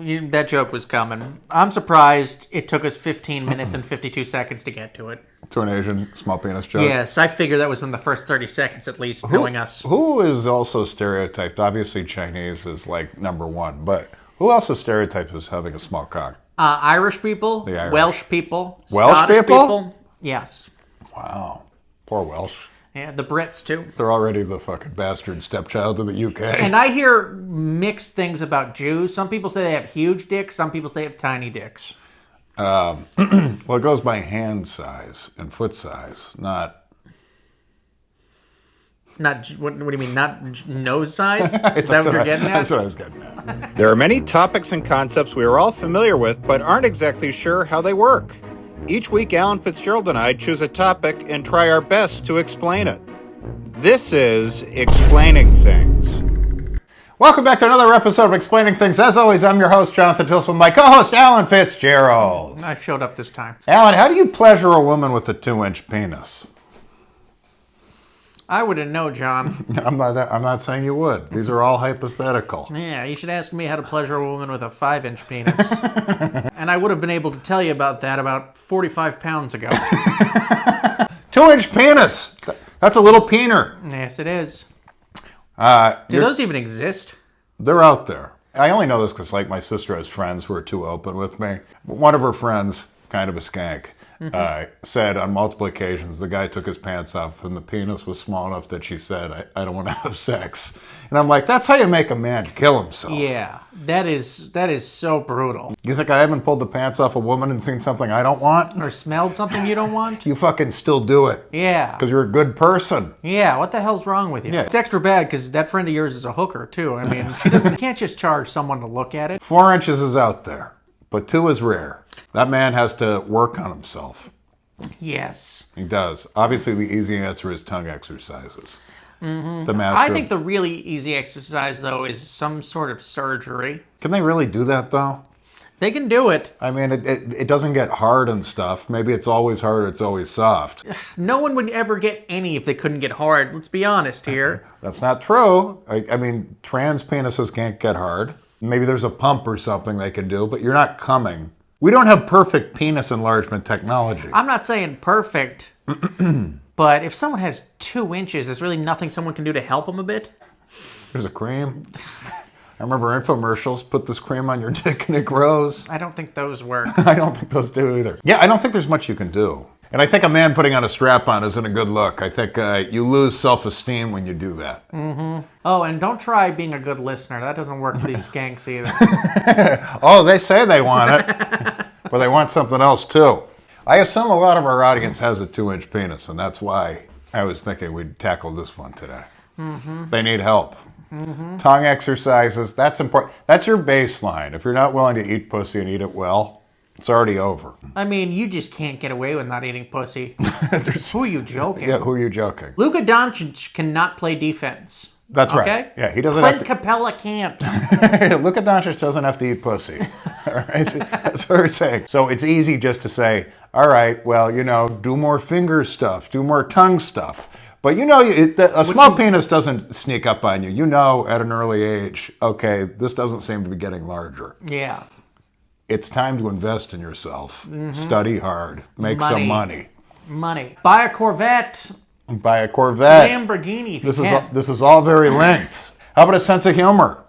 That joke was coming. I'm surprised it took us 15 minutes and 52 seconds to get to it. To an Asian small penis joke? Yes, I figured that was in the first 30 seconds at least, knowing us. Who is also stereotyped? Obviously Chinese is like number one, but who else is stereotyped as having a small cock? Irish people, The Irish. Welsh people, Welsh Scottish people? Yes. Wow. Poor Welsh. Yeah, the Brits too. They're already the fucking bastard stepchild of the UK. And I hear mixed things about Jews. Some people say they have huge dicks. Some people say they have tiny dicks. Well, it goes by hand size and foot size, not... What do you mean? Not nose size? Is that what you're getting at? That's what I was getting at. There are many topics and concepts we are all familiar with, but aren't exactly sure how they work. Each week, Alan Fitzgerald and I choose a topic and try our best to explain it. This is Explaining Things. Welcome back to another episode of Explaining Things. As always, I'm your host, Jonathan Tilson, my co-host, Alan Fitzgerald. I showed up this time. Alan, how do you pleasure a woman with a 2-inch penis? I wouldn't know, John. I'm not saying you would. These are all hypothetical. Yeah, you should ask me how to pleasure a woman with a 5-inch penis. And I would have been able to tell you about that about 45 pounds ago. 2-inch penis. That's a little peener. Yes, it is. Do You're- those even exist? They're out there. I only know this because, like, my sister has friends who are too open with me. One of her friends, kind of a skank, said on multiple occasions the guy took his pants off and the penis was small enough that she said, I don't want to have sex. And I'm like, that's how you make a man kill himself. Yeah, that is so brutal. You think I haven't pulled the pants off a woman and seen something I don't want? Or smelled something you don't want? You fucking still do it. Yeah. Because you're a good person. Yeah, what the hell's wrong with you? Yeah. It's extra bad because that friend of yours is a hooker, too. I mean, you can't just charge someone to look at it. 4 inches is out there, but 2 is rare. That man has to work on himself. Yes. He does. Obviously, the easy answer is tongue exercises. Mm-hmm. The master. I think the really easy exercise, though, is some sort of surgery. Can they really do that, though? They can do it. I mean, it doesn't get hard and stuff. Maybe it's always hard or it's always soft. No one would ever get any if they couldn't get hard. Let's be honest here. That's not true. I mean, trans penises can't get hard. Maybe there's a pump or something they can do, but you're not coming. We don't have perfect penis enlargement technology. I'm not saying perfect, but if someone has 2 inches, there's really nothing someone can do to help them a bit. There's a cream. I remember infomercials, put this cream on your dick and it grows. I don't think those work. I don't think those do either. Yeah, I don't think there's much you can do. And I think a man putting on a strap-on isn't a good look. I think you lose self-esteem when you do that. Mm-hmm. Oh, and don't try being a good listener. That doesn't work for these skanks either. Oh, they say they want it, but they want something else too. I assume a lot of our audience has a 2-inch penis, and that's why I was thinking we'd tackle this one today. Mm-hmm. They need help. Mm-hmm. Tongue exercises, that's important. That's your baseline. If you're not willing to eat pussy and eat it well, it's already over. I mean, you just can't get away with not eating pussy. Who are you joking? Yeah, who are you joking? Luka Doncic cannot play defense. That's right. Okay? Yeah, he doesn't Clint have to. Capella can't. Luka Doncic doesn't have to eat pussy. All right? That's what we're saying. So it's easy just to say, all right, well, do more finger stuff, do more tongue stuff. But a small penis doesn't sneak up on you. You know at an early age, okay, this doesn't seem to be getting larger. Yeah. It's time to invest in yourself. Mm-hmm. Study hard. Make some money. Buy a Corvette. Buy a Corvette. Lamborghini if you can. This is all very linked. How about a sense of humor?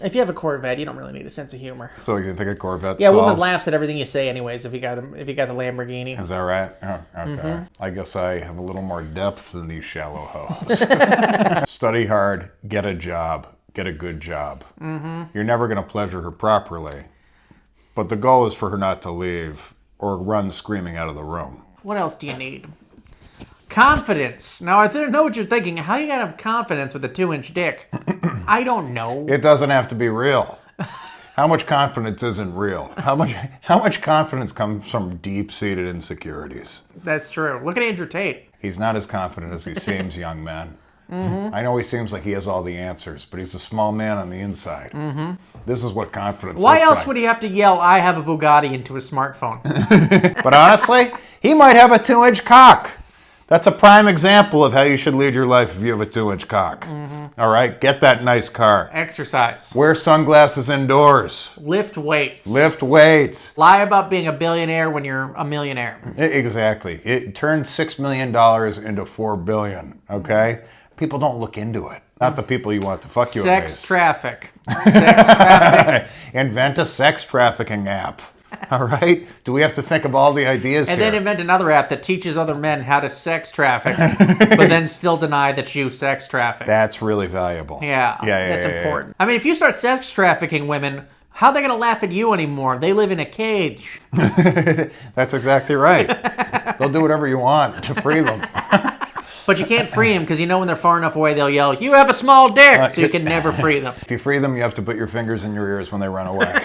If you have a Corvette, you don't really need a sense of humor. So you think a Corvette Yeah, a woman solves? laughs at everything you say anyways if you got the Lamborghini. Is that right? Oh, okay. Mm-hmm. I guess I have a little more depth than these shallow hoes. Study hard, get a job, get a good job. Mm-hmm. You're never going to pleasure her properly, but the goal is for her not to leave or run screaming out of the room. What else do you need? Confidence. Now, I know what you're thinking. How you gotta have confidence with a 2-inch dick? I don't know. It doesn't have to be real. How much confidence isn't real? How much confidence comes from deep-seated insecurities? That's true. Look at Andrew Tate. He's not as confident as he seems, young man. Mm-hmm. I know he seems like he has all the answers, but he's a small man on the inside. Mm-hmm. This is what confidence Why looks else like. would he have to yell, I have a Bugatti into his smartphone? But honestly, he might have a 2-inch cock. That's a prime example of how you should lead your life if you have a 2-inch cock. All right? Get that nice car. Exercise. Wear sunglasses indoors. Lift weights. Lift weights. Lie about being a billionaire when you're a millionaire. Exactly. It turned $6 million into $4 billion, okay? People don't look into it. Not the people you want to fuck you. Sex traffic. Sex traffic. Invent a sex trafficking app. All right? Do we have to think of all the ideas And here? then invent another app that teaches other men how to sex traffic, but then still deny that you sex traffic. That's really valuable. Yeah, that's important. I mean, if you start sex trafficking women, how are they going to laugh at you anymore? They live in a cage. That's exactly right. They'll do whatever you want to free them. But you can't free them because you know when they're far enough away, they'll yell, "You have a small dick!" So you can never free them. If you free them, you have to put your fingers in your ears when they run away.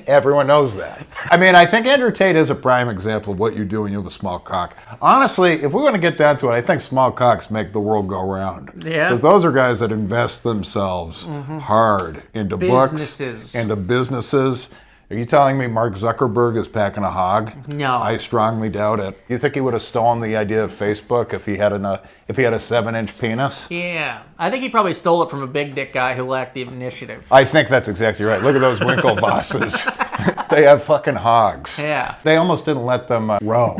Everyone knows that. I mean, I think Andrew Tate is a prime example of what you do when you have a small cock. Honestly, if we want to get down to it, I think small cocks make the world go round. Yeah. Because those are guys that invest themselves hard into Businesses. books, into businesses. Are you telling me Mark Zuckerberg is packing a hog? No. I strongly doubt it. You think he would have stolen the idea of Facebook if he had a 7-inch penis? Yeah, I think he probably stole it from a big dick guy who lacked the initiative. I think that's exactly right. Look at those Winklevosses. They have fucking hogs. Yeah. They almost didn't let them row.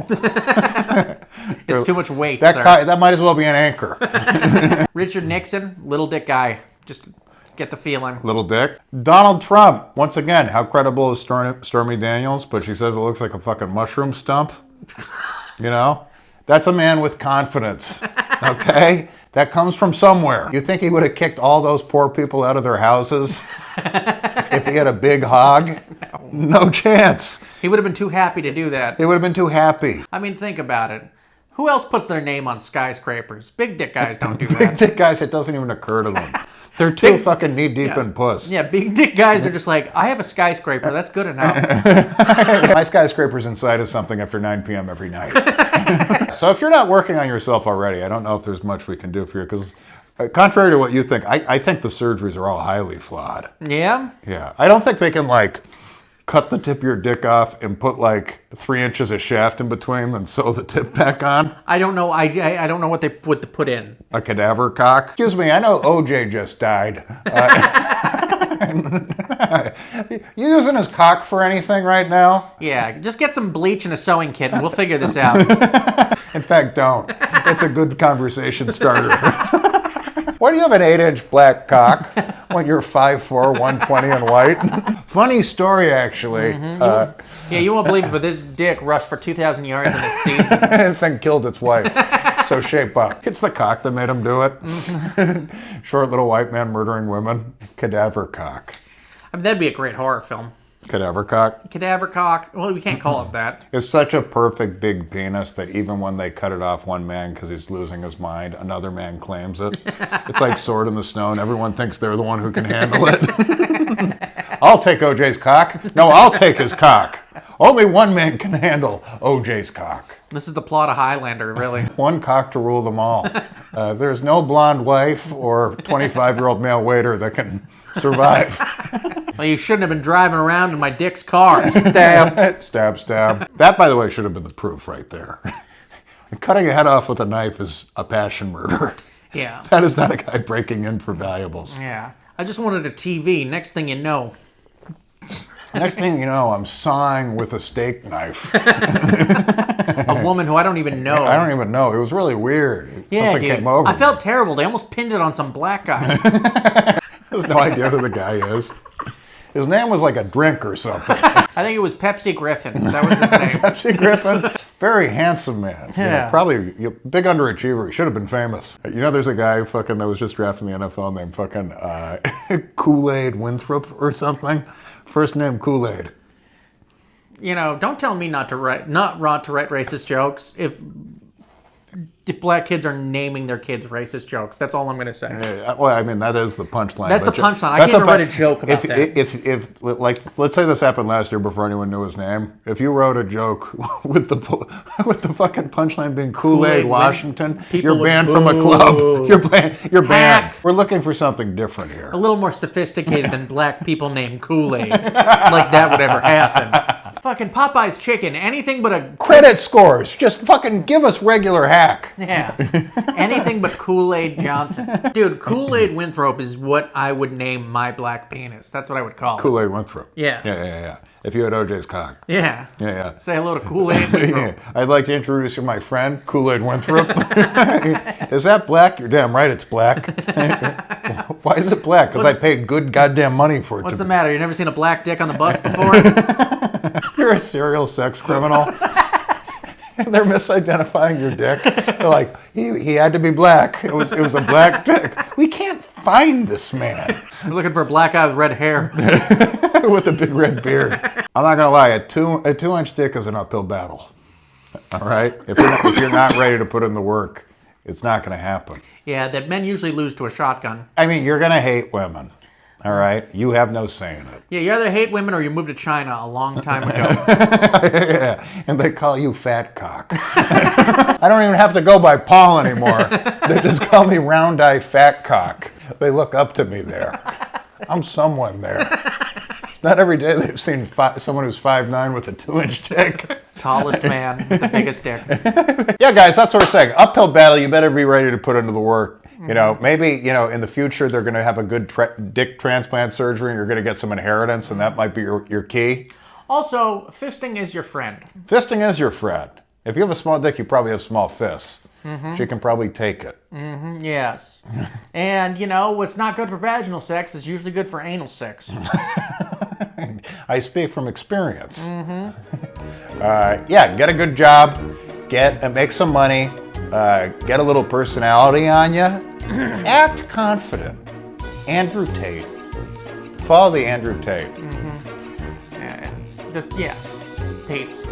It's too much weight, That sir. that might as well be an anchor. Richard Nixon, little dick guy. Just get the feeling. Little dick. Donald Trump. Once again, how credible is Stormy Daniels? But she says it looks like a fucking mushroom stump. You know? That's a man with confidence. Okay? That comes from somewhere. You think he would have kicked all those poor people out of their houses if he had a big hog? No chance. He would have been too happy to do that. He would have been too happy. I mean, think about it. Who else puts their name on skyscrapers? Big dick guys don't do Big that. dick guys, it doesn't even occur to them. They're too Big- fucking knee deep in puss. Yeah, big dick guys are just like, I have a skyscraper. That's good enough. My skyscraper's inside of something after 9 p.m. every night. So if you're not working on yourself already, I don't know if there's much we can do for you because contrary to what you think, I think the surgeries are all highly flawed. Yeah? Yeah. I don't think they can cut the tip of your dick off and put 3 inches of shaft in between and sew the tip back on. I don't know. I don't know what they put in. A cadaver cock. Excuse me, I know OJ just died. You using his cock for anything right now? Yeah, just get some bleach and a sewing kit and we'll figure this out. In fact, don't. It's a good conversation starter. Why do you have an 8-inch black cock when you're 5'4", 120 and white? Funny story, actually. Yeah, you won't believe it, but this dick rushed for 2,000 yards in a season. And then killed its wife. So shape up. It's the cock that made him do it. Short little white man murdering women. Cadaver cock. I mean, that'd be a great horror film. Cadaver cock. Cadaver cock. Well, we can't call it that. It's such a perfect big penis that even when they cut it off one man because he's losing his mind, another man claims it. It's like Sword in the Stone. Everyone thinks they're the one who can handle it. I'll take OJ's cock. No, I'll take his cock. Only one man can handle OJ's cock. This is the plot of Highlander, really. One cock to rule them all. There's no blonde wife or 25-year-old male waiter that can survive. Well, you shouldn't have been driving around in my dick's car. Stab. Stab, stab. That, by the way, should have been the proof right there. Cutting a head off with a knife is a passion murder. Yeah. That is not a guy breaking in for valuables. Yeah. I just wanted a TV. Next thing you know. Next thing you know, I'm sawing with a steak knife. A woman who I don't even know. I don't even know. It was really weird. Yeah, Something dude. came over. I felt terrible. They almost pinned it on some black guy. There's no idea who the guy is. His name was like a drink or something. I think it was Pepsi Griffin. That was his name. Pepsi Griffin. Very handsome man. You know, Yeah. probably big underachiever. He should have been famous. You know, there's a guy fucking that was just drafted in the NFL named fucking Kool-Aid Winthrop or something. First name Kool-Aid. You know, don't tell me not to write racist jokes if black kids are naming their kids racist jokes. That's all I'm going to say. Well, I mean, that is the punchline. That's the but punchline. I that's can't even pun- write a joke about that. If like, let's say this happened last year before anyone knew his name. If you wrote a joke with the fucking punchline being Kool-Aid Kool-Aid, Washington, people you're would banned from a boo. club. You're banned. You're banned. Hack. We're looking for something different here. A little more sophisticated than black people named Kool-Aid. Like that would ever happen. Fucking Popeye's chicken. Anything but a Credit scores. Just fucking give us regular hack. yeah. Anything but Kool-Aid Johnson. Dude, Kool-Aid Winthrop is what I would name my black penis. That's what I would call it. Kool-Aid Winthrop. Yeah. Yeah. If you had OJ's cock. Yeah. Yeah. Say hello to Kool-Aid Winthrop. I'd like to introduce you to my friend, Kool-Aid Winthrop. Is that black? You're damn right it's black. Why is it black? Because I paid good goddamn money for it. What's the matter? You never seen a black dick on the bus before? You're a serial sex criminal. And they're misidentifying your dick. They're like, he had to be black. It was a black dick. We can't find this man We're looking for a black guy with red hair. with a big red beard. I'm not gonna lie, a 2-inch dick is an uphill battle. All right, if you're not ready to put in the work, it's not gonna happen. Yeah, that men usually lose to a shotgun. I mean, you're gonna hate women. All right, you have no say in it. Yeah, you either hate women or you moved to China a long time ago. Yeah, and they call you fat cock. I don't even have to go by Paul anymore. They just call me round eye fat cock. They look up to me there. I'm someone there. It's not every day they've seen someone who's 5'9" with a 2-inch dick. Tallest man with the biggest dick. Yeah, guys, that's what we're saying. Uphill battle, you better be ready to put into the work. You know, maybe, in the future they're going to have a good dick transplant surgery and you're going to get some inheritance, and that might be your key. Also, fisting is your friend. Fisting is your friend. If you have a small dick, you probably have small fists. She can probably take it. Yes. And, what's not good for vaginal sex is usually good for anal sex. I speak from experience. Yeah, get a good job, make some money, get a little personality on you, act confident. Andrew Tate. Follow the Andrew Tate. Peace.